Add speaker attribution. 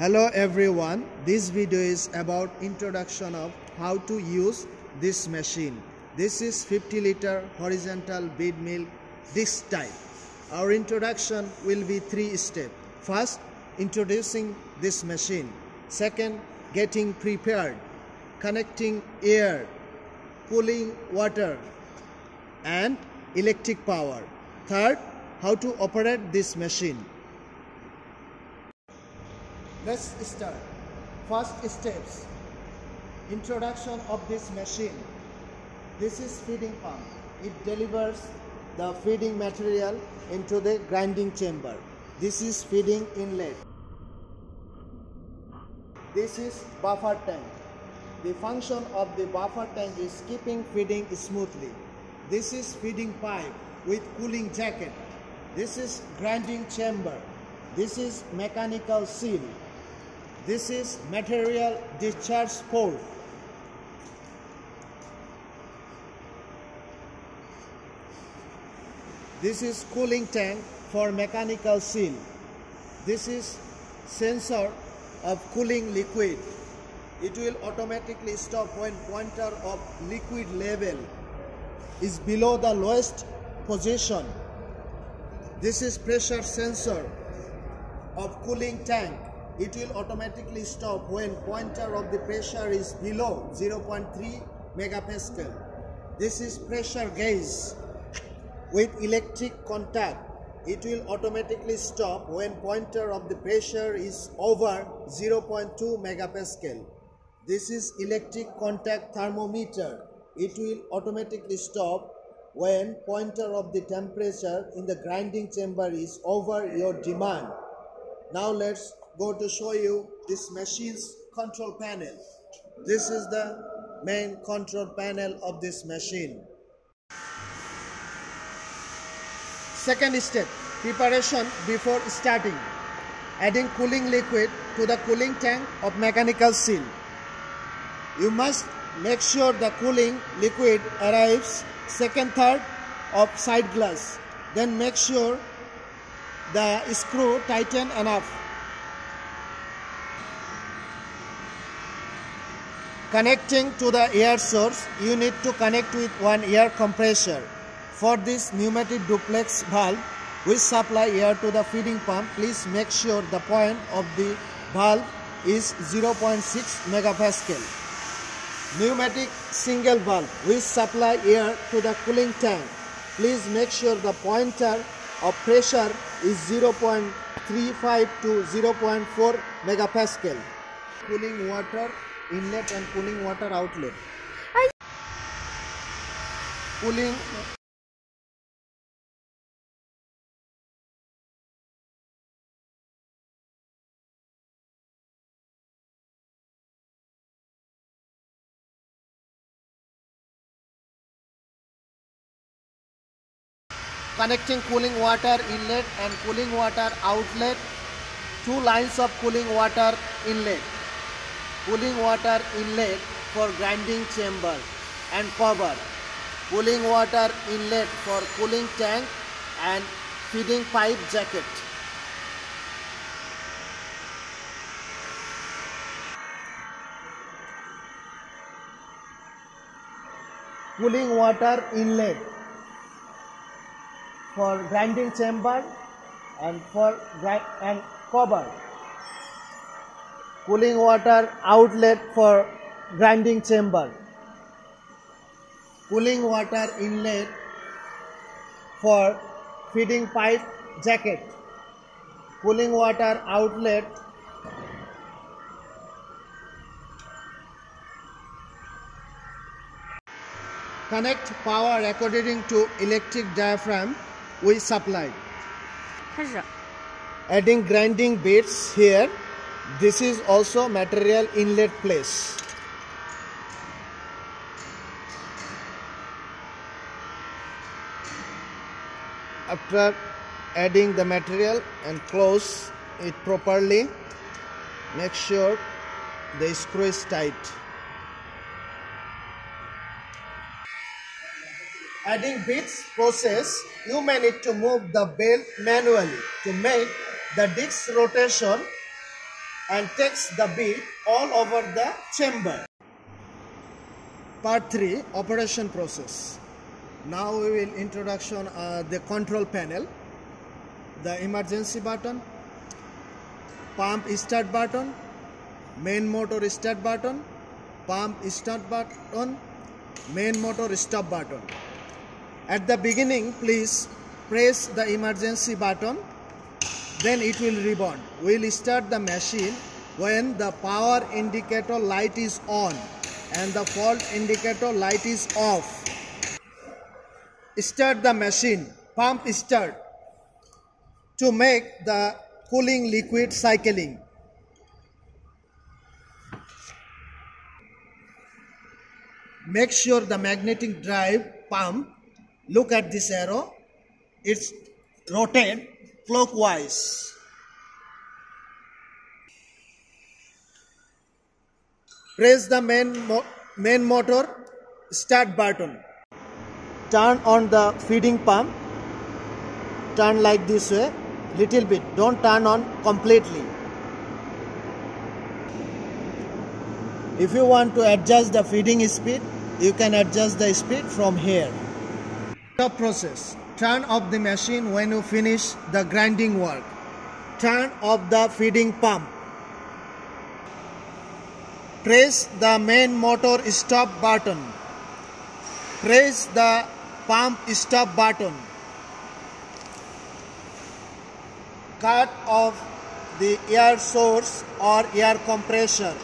Speaker 1: Hello everyone, this video is about introduction of how to use this machine. This is 50-liter horizontal bead mill disc type. Our introduction will be 3 steps. First, introducing this machine. Second, getting prepared, connecting air, cooling water and electric power. Third, how to operate this machine. Let's start. First steps. Introduction of this machine. This is feeding pump. It delivers the feeding material into the grinding chamber. This is feeding inlet. This is buffer tank. The function of the buffer tank is keeping feeding smoothly. This is feeding pipe with cooling jacket. This is grinding chamber. This is mechanical seal. This is material discharge port. This is cooling tank for mechanical seal. This is sensor of cooling liquid. It will automatically stop when pointer of liquid level is below the lowest position. This is pressure sensor of cooling tank. It will automatically stop when pointer of the pressure is below 0.3 megapascal. This is pressure gauge with electric contact. It will automatically stop when pointer of the pressure is over 0.2 megapascal. This is electric contact thermometer. It will automatically stop when pointer of the temperature in the grinding chamber is over your demand. Now let's go to show you this machine's control panel. This is the main control panel of this machine. Second step, preparation before starting. Adding cooling liquid to the cooling tank of mechanical seal. You must make sure the cooling liquid arrives second third of side glass. Then make sure the screw tighten enough. Connecting to the air source, you need to connect with one air compressor. For this pneumatic duplex valve which supply air to the feeding pump, please make sure the point of the valve is 0.6 megapascal. Pneumatic single valve which supply air to the cooling tank, please make sure the pointer of pressure is 0.35 to 0.4 megapascal. Cooling water inlet and cooling water outlet. Cooling connecting cooling water inlet and cooling water outlet. 2 lines of cooling water inlet. Cooling water inlet for grinding chamber and cover. Cooling water inlet for cooling tank and feeding pipe jacket. Cooling water inlet for grinding chamber and cover. Cooling water outlet for grinding chamber. Cooling water inlet for feeding pipe jacket. Cooling water outlet connect power according to electric diaphragm we supplied. Adding grinding beads here. This is also material inlet place. After adding the material and close it properly, make sure the screw is tight. Adding beads process, you may need to move the belt manually to make the disc rotation and takes the bead all over the chamber. Part 3, operation process. Now we will introduction the control panel, the emergency button, pump start button, main motor start button, pump start button, main motor stop button. At the beginning, please press the emergency button, then it will rebound. We will start the machine when the power indicator light is on and the fault indicator light is off. Start the machine, pump start to make the cooling liquid cycling. Make sure the magnetic drive pump, look at this arrow, it's rotate clockwise. Press the main motor start button. Turn on the feeding pump, turn like this way, little bit, don't turn on completely. If you want to adjust the feeding speed, you can adjust the speed from here. Stop process. Turn off the machine when you finish the grinding work. Turn off the feeding pump. Press the main motor stop button. Press the pump stop button. Cut off the air source or air compressor.